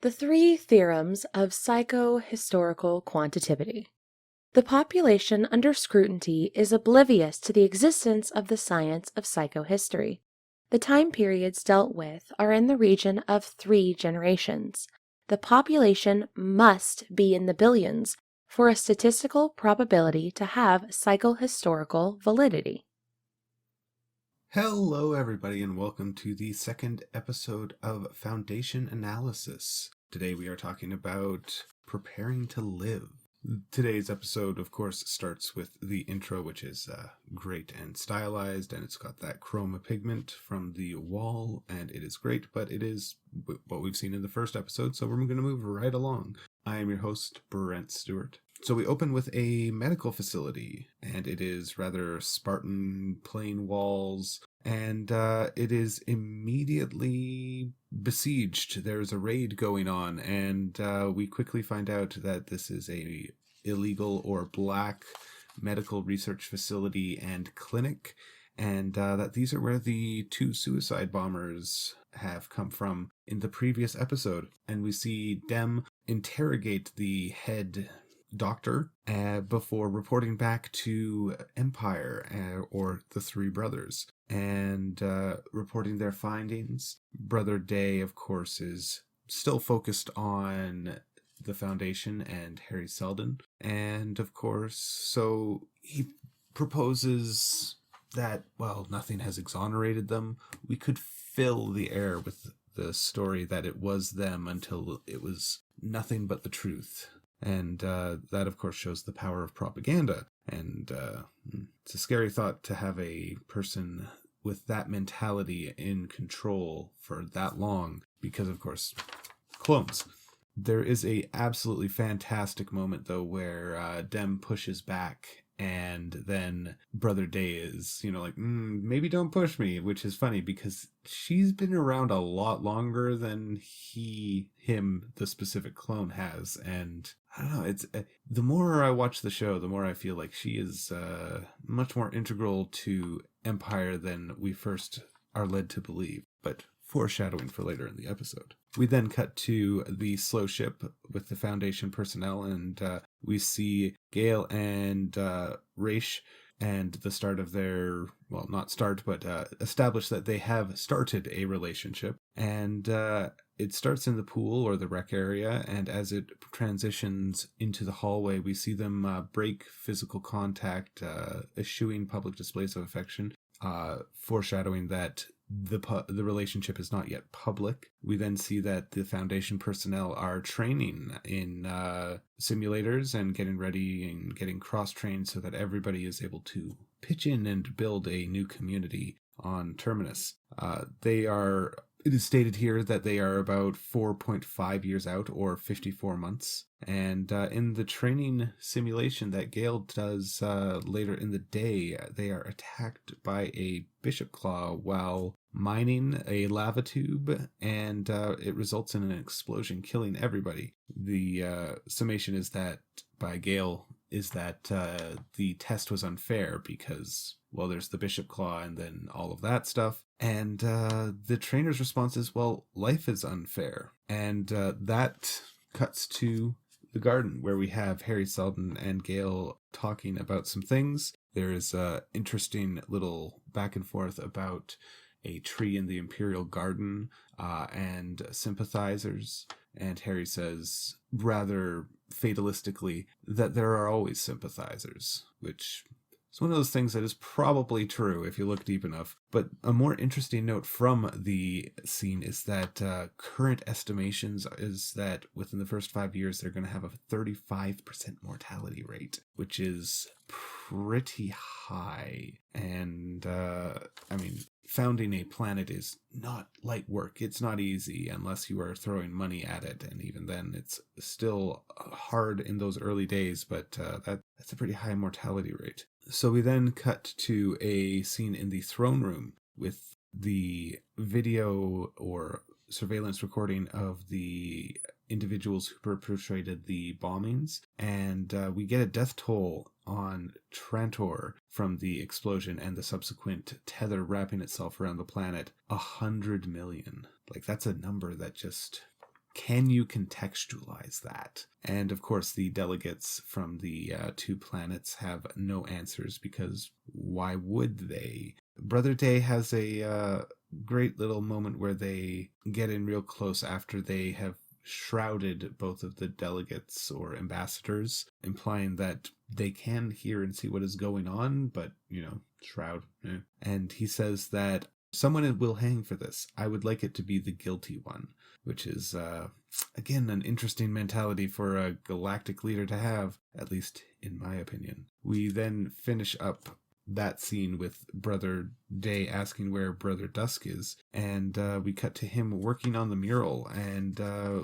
The three theorems of psychohistorical quantitativity. The population under scrutiny is oblivious to the existence of the science of psychohistory. The time periods dealt with are in the region of 3 generations. The population must be in the billions for a statistical probability to have psychohistorical validity. Hello, everybody, and welcome to the second episode of Foundation Analysis. Today we are talking about preparing to live. Today's episode, of course, starts with the intro, which is great and stylized, and it's got that chroma pigment from the wall, and it is great, but it is what we've seen in the first episode, so we're going to move right along. I am your host, Brent Stewart. So we open with a medical facility, and it is rather Spartan, plain walls, and it is immediately besieged. There's a raid going on, and we quickly find out that this is a illegal or black medical research facility and clinic, and that these are where the 2 suicide bombers have come from in the previous episode. And we see Dem interrogate the head doctor before reporting back to Empire or the 3 brothers and reporting their findings. Brother Day, of course, is still focused on the Foundation and Harry Seldon, and of course, so he proposes that, well, nothing has exonerated them. We could fill the air with the story that it was them until it was nothing but the truth. And that, of course, shows the power of propaganda. And it's a scary thought to have a person with that mentality in control for that long, because, of course, clones. There is a absolutely fantastic moment, though, where Dem pushes back, and then Brother Day is, like, maybe don't push me, which is funny because she's been around a lot longer than him, the specific clone, has. And I don't know, it's the more I watch the show, the more I feel like she is much more integral to Empire than we first are led to believe. But foreshadowing for later in the episode. We then cut to the slow ship with the Foundation personnel, and we see Gale and Raish and the start of their, well, not start, but establish that they have started a relationship. And it starts in the pool or the rec area, and as it transitions into the hallway, we see them break physical contact, eschewing public displays of affection, foreshadowing that the relationship is not yet public. We then see that the Foundation personnel are training in simulators and getting ready and getting cross-trained so that everybody is able to pitch in and build a new community on Terminus. It is stated here that they are about 4.5 years out, or 54 months. And in the training simulation that Gale does later in the day, they are attacked by a bishop claw while mining a lava tube, and it results in an explosion, killing everybody. The summation is that by Gale is that the test was unfair because, well, there's the bishop claw and then all of that stuff. And the trainer's response is, well, life is unfair. And that cuts to the garden, where we have Harry Seldon and Gale talking about some things. There is a interesting little back and forth about a tree in the Imperial Garden and sympathizers. And Harry says, rather fatalistically, that there are always sympathizers, which is one of those things that is probably true if you look deep enough. But a more interesting note from the scene is that current estimations is that within the first 5 years, they're going to have a 35% mortality rate, which is pretty high. And, founding a planet is not light work. It's not easy unless you are throwing money at it. And even then, it's still hard in those early days, but that's a pretty high mortality rate. So we then cut to a scene in the throne room with the video or surveillance recording of the individuals who perpetrated the bombings, and we get a death toll on Trantor from the explosion and the subsequent tether wrapping itself around the planet. 100 million. Like, that's a number that just can you contextualize that? And of course, the delegates from the 2 planets have no answers, because why would they? Brother Day has a great little moment where they get in real close after they have shrouded both of the delegates or ambassadors, implying that they can hear and see what is going on, but, shroud. And he says that someone will hang for this. I would like it to be the guilty one, which is, again, an interesting mentality for a galactic leader to have, at least in my opinion. We then finish up that scene with Brother Day asking where Brother Dusk is, and we cut to him working on the mural, and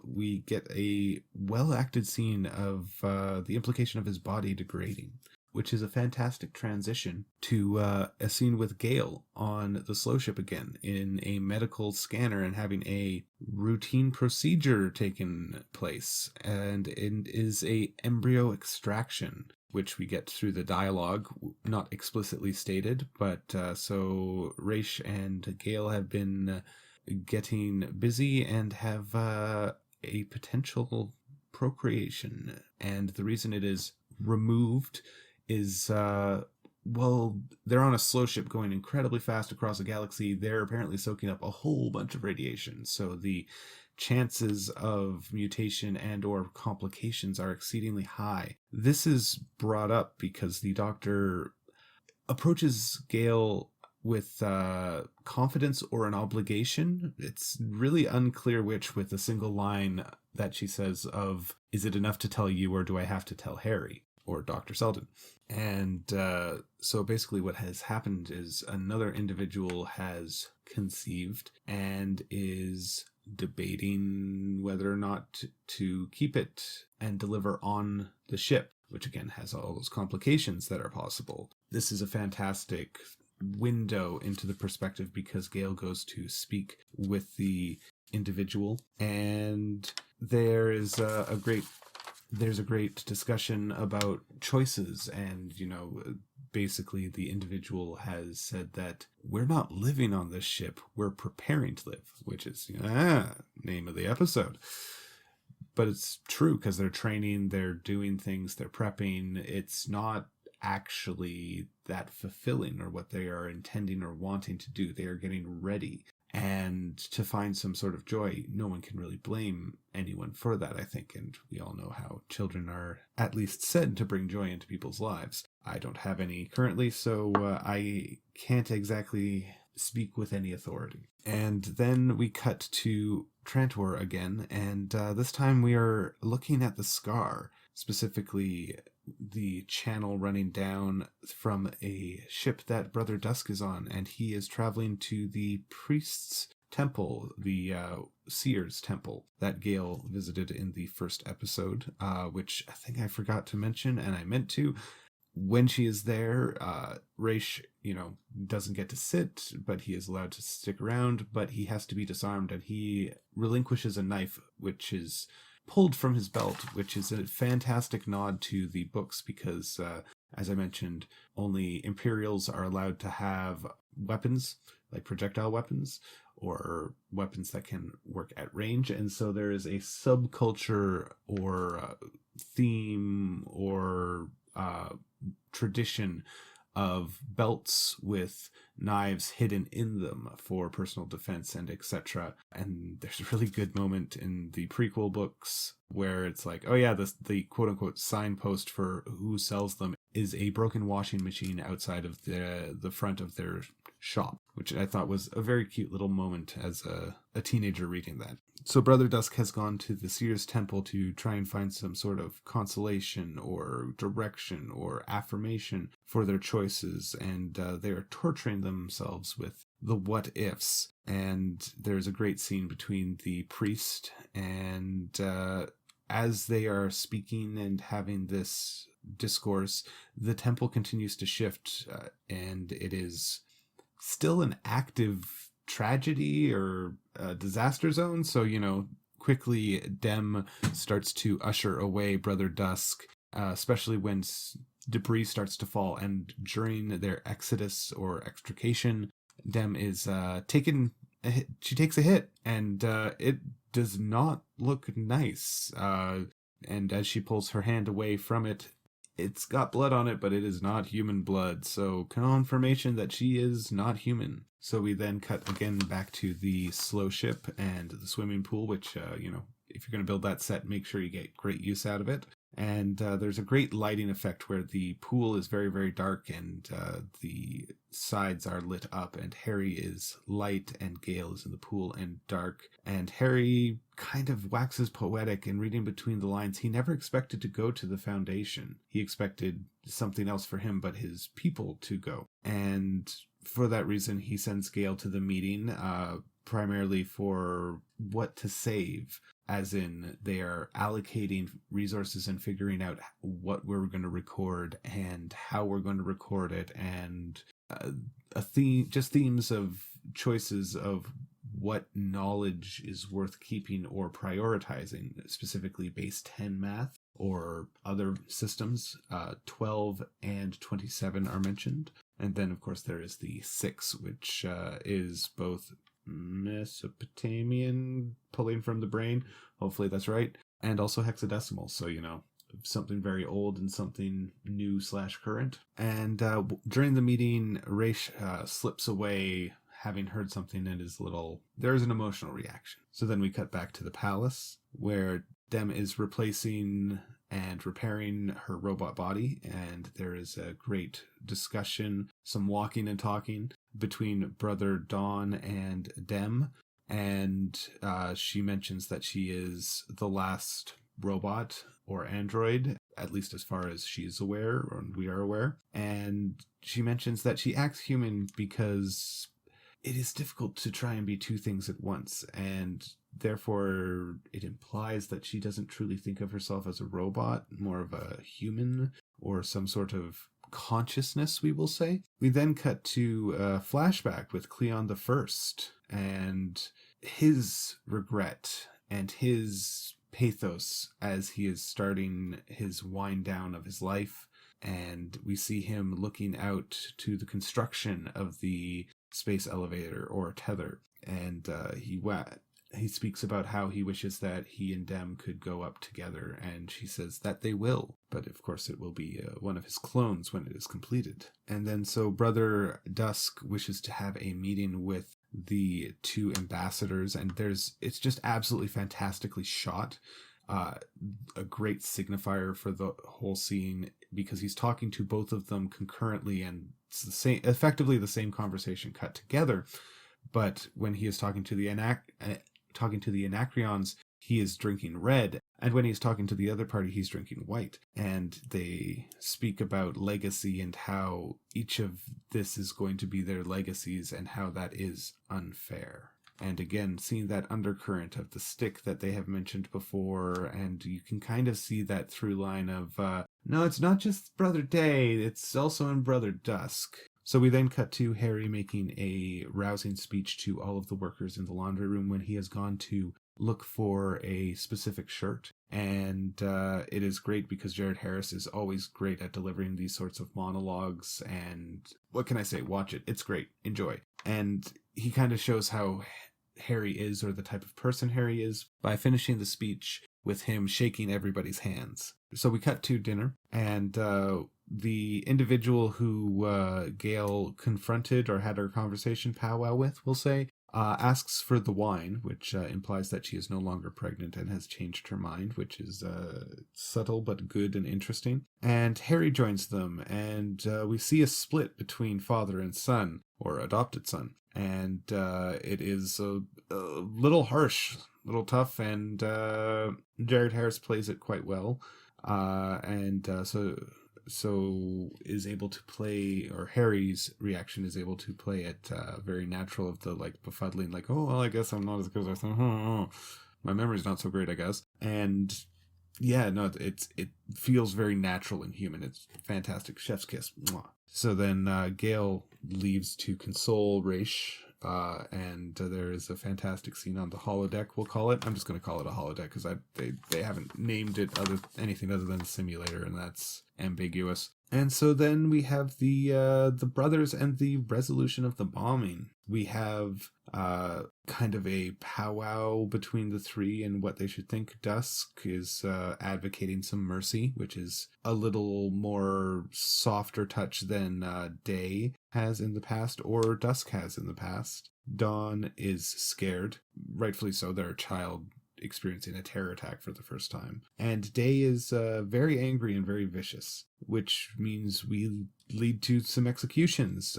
we get a well-acted scene of the implication of his body degrading, which is a fantastic transition to a scene with Gale on the slow ship again in a medical scanner and having a routine procedure taken place, and it is a embryo extraction, which we get through the dialogue, not explicitly stated, but so Raish and Gale have been getting busy and have a potential procreation, and the reason it is removed is, well, they're on a slow ship going incredibly fast across a galaxy. They're apparently soaking up a whole bunch of radiation, so the chances of mutation and or complications are exceedingly high. This is brought up because the doctor approaches Gale with confidence or an obligation. It's really unclear which, with a single line that she says of, "Is it enough to tell you, or do I have to tell Harry?" Or Dr. Selden. And so basically what has happened is another individual has conceived and is debating whether or not to keep it and deliver on the ship, which again has all those complications that are possible. This is a fantastic window into the perspective, because Gale goes to speak with the individual, and there's a great discussion about choices, and basically the individual has said that we're not living on this ship, we're preparing to live, which is name of the episode. But it's true, because they're training, they're doing things, they're prepping. It's not actually that fulfilling or what they are intending or wanting to do. They are getting ready. And to find some sort of joy, no one can really blame anyone for that, I think. And we all know how children are at least said to bring joy into people's lives. I don't have any currently, so I can't exactly speak with any authority. And then we cut to Trantor again, and this time we are looking at the scar, specifically the channel running down from a ship that Brother Dusk is on, and he is traveling to the priest's temple, the Seer's temple that Gale visited in the first episode, which I think I forgot to mention, and I meant to. When she is there, Raish, doesn't get to sit, but he is allowed to stick around, but he has to be disarmed, and he relinquishes a knife, which is pulled from his belt, which is a fantastic nod to the books, because, as I mentioned, only Imperials are allowed to have weapons, like projectile weapons, or weapons that can work at range, and so there is a subculture or theme or tradition of belts with knives hidden in them for personal defense and etc. And there's a really good moment in the prequel books where it's like, oh yeah, the quote-unquote signpost for who sells them is a broken washing machine outside of the front of their shop, which I thought was a very cute little moment as a teenager reading that. So Brother Dusk has gone to the Seer's temple to try and find some sort of consolation or direction or affirmation for their choices, and they are torturing themselves with the what ifs. And there's a great scene between the priest and as they are speaking and having this discourse, the temple continues to shift, and it is still an active tragedy or disaster zone. So, quickly Dem starts to usher away Brother Dusk, especially when debris starts to fall. And during their exodus or extrication, Dem is taken. She takes a hit, and it does not look nice. And as she pulls her hand away from it, it's got blood on it, but it is not human blood. So confirmation that she is not human. So we then cut again back to the slow ship and the swimming pool, which, if you're going to build that set, make sure you get great use out of it. And there's a great lighting effect where the pool is very, very dark and the sides are lit up, and Harry is light and Gale is in the pool and dark. And Harry kind of waxes poetic, and reading between the lines, he never expected to go to the Foundation. He expected something else for him but his people to go. And for that reason, he sends Gale to the meeting, primarily for what to save, as in they are allocating resources and figuring out what we're going to record and how we're going to record it, and themes of choices of what knowledge is worth keeping or prioritizing, specifically base 10 math or other systems. 12 and 27 are mentioned. And then, of course, there is the 6, which is both Mesopotamian, pulling from the brain, hopefully that's right, and also hexadecimal, so something very old and something new / current. And during the meeting, Raish slips away, having heard something, and there's an emotional reaction. So then we cut back to the palace, where Dem is replacing and repairing her robot body, and there is a great discussion, some walking and talking between Brother Dawn and Dem, and she mentions that she is the last robot or android, at least as far as she's aware, or we are aware, and she mentions that she acts human because it is difficult to try and be two things at once, and therefore it implies that she doesn't truly think of herself as a robot, more of a human or some sort of consciousness, we will say. We then cut to a flashback with Cleon the First and his regret and his pathos as he is starting his wind down of his life, and we see him looking out to the construction of the space elevator or tether, and he speaks about how he wishes that he and Dem could go up together, and she says that they will, but of course it will be one of his clones when it is completed. And then so Brother Dusk wishes to have a meeting with the two ambassadors, and it's just absolutely fantastically shot. A great signifier for the whole scene, because he's talking to both of them concurrently, and it's effectively the same conversation cut together. But when he is talking to the Anacreons, he is drinking red, and when he's talking to the other party, he's drinking white. And they speak about legacy and how each of this is going to be their legacies and how that is unfair. And again, seeing that undercurrent of the stick that they have mentioned before, and you can kind of see that through line of, no, it's not just Brother Day, it's also in Brother Dusk. So we then cut to Harry making a rousing speech to all of the workers in the laundry room when he has gone to look for a specific shirt. And it is great because Jared Harris is always great at delivering these sorts of monologues, and what can I say? Watch it. It's great. Enjoy. And he kind of shows how Harry is, or the type of person Harry is, by finishing the speech with him shaking everybody's hands. So we cut to dinner, and the individual who Gale confronted or had her conversation powwow with, we'll say, asks for the wine, which implies that she is no longer pregnant and has changed her mind, which is subtle but good and interesting. And Harry joins them, and we see a split between father and son, or adopted son. And it is a little harsh, a little tough, and Jared Harris plays it quite well. So is able to play, or Harry's reaction is able to play it very natural, of the befuddling, oh, well, I guess I'm not as good as I thought. My memory's not so great, I guess. And yeah, no, it feels very natural and human. It's fantastic. Chef's kiss. Mwah. So then Gale leaves to console Raish, and there is a fantastic scene on the holodeck, we'll call it. I'm just going to call it a holodeck because they haven't named it anything other than a simulator, and that's ambiguous. And so then we have the brothers and the resolution of the bombing. We have kind of a powwow between the three and what they should think. Dusk is advocating some mercy, which is a little more softer touch than Day has in the past, or Dusk has in the past. Dawn is scared, rightfully so. They're a child experiencing a terror attack for the first time. And Day is very angry and very vicious, which means we lead to some executions.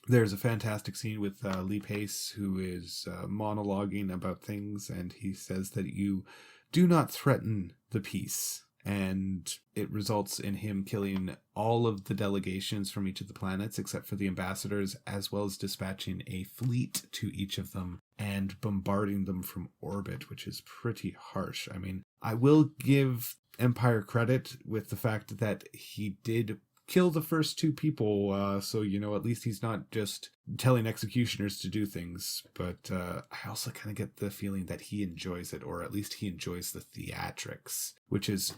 There's a fantastic scene with Lee Pace, who is monologuing about things, and he says that you do not threaten the peace. And it results in him killing all of the delegations from each of the planets except for the ambassadors, as well as dispatching a fleet to each of them and bombarding them from orbit, which is pretty harsh. I mean, I will give Empire credit with the fact that he did kill the first two people, so, at least he's not just telling executioners to do things, but I also kind of get the feeling that he enjoys it, or at least he enjoys the theatrics, which is,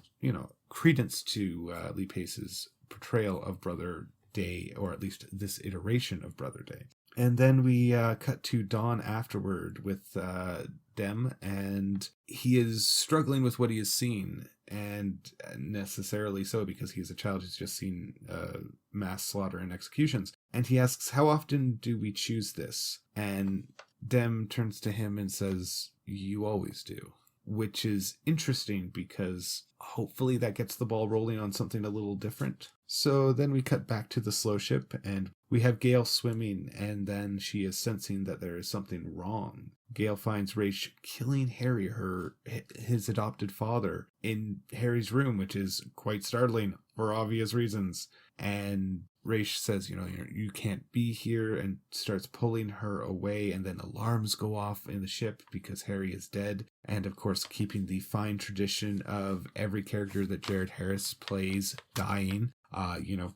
credence to Lee Pace's portrayal of Brother Day, or at least this iteration of Brother Day. And then we cut to Dawn afterward with Dem, and he is struggling with what he has seen, and necessarily so because he's a child who's just seen mass slaughter and executions. And he asks, how often do we choose this? And Dem turns to him and says, you always do. Which is interesting because hopefully that gets the ball rolling on something a little different. So then we cut back to the slow ship, and we have Gale swimming, and then she is sensing that there is something wrong. Gale finds Raish killing Harry, his adopted father, in Harry's room, which is quite startling for obvious reasons. And Raish says, you can't be here, and starts pulling her away, and then alarms go off in the ship because Harry is dead. And of course, keeping the fine tradition of every character that Jared Harris plays dying.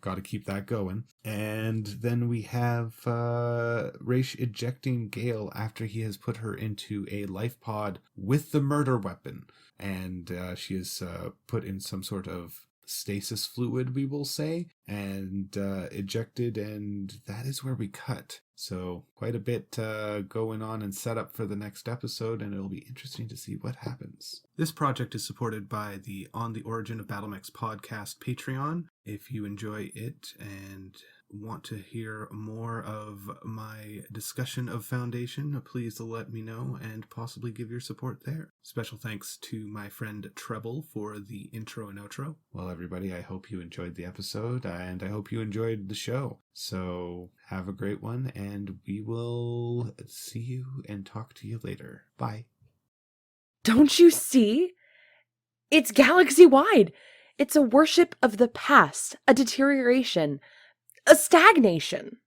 Got to keep that going. And then we have Raish ejecting Gale after he has put her into a life pod with the murder weapon. And she is put in some sort of stasis fluid, we will say, and ejected, and that is where we cut. So quite a bit going on and set up for the next episode, and it'll be interesting to see what happens. This project is supported by the On the Origin of Battlemechs podcast Patreon. If you enjoy it and want to hear more of my discussion of Foundation, please let me know and possibly give your support there. Special thanks to my friend Treble for the intro and outro. Well, everybody, I hope you enjoyed the episode, and I hope you enjoyed the show. So have a great one, and we will see you and talk to you later. Bye. Don't you see? It's galaxy-wide. It's a worship of the past, a deterioration, a stagnation.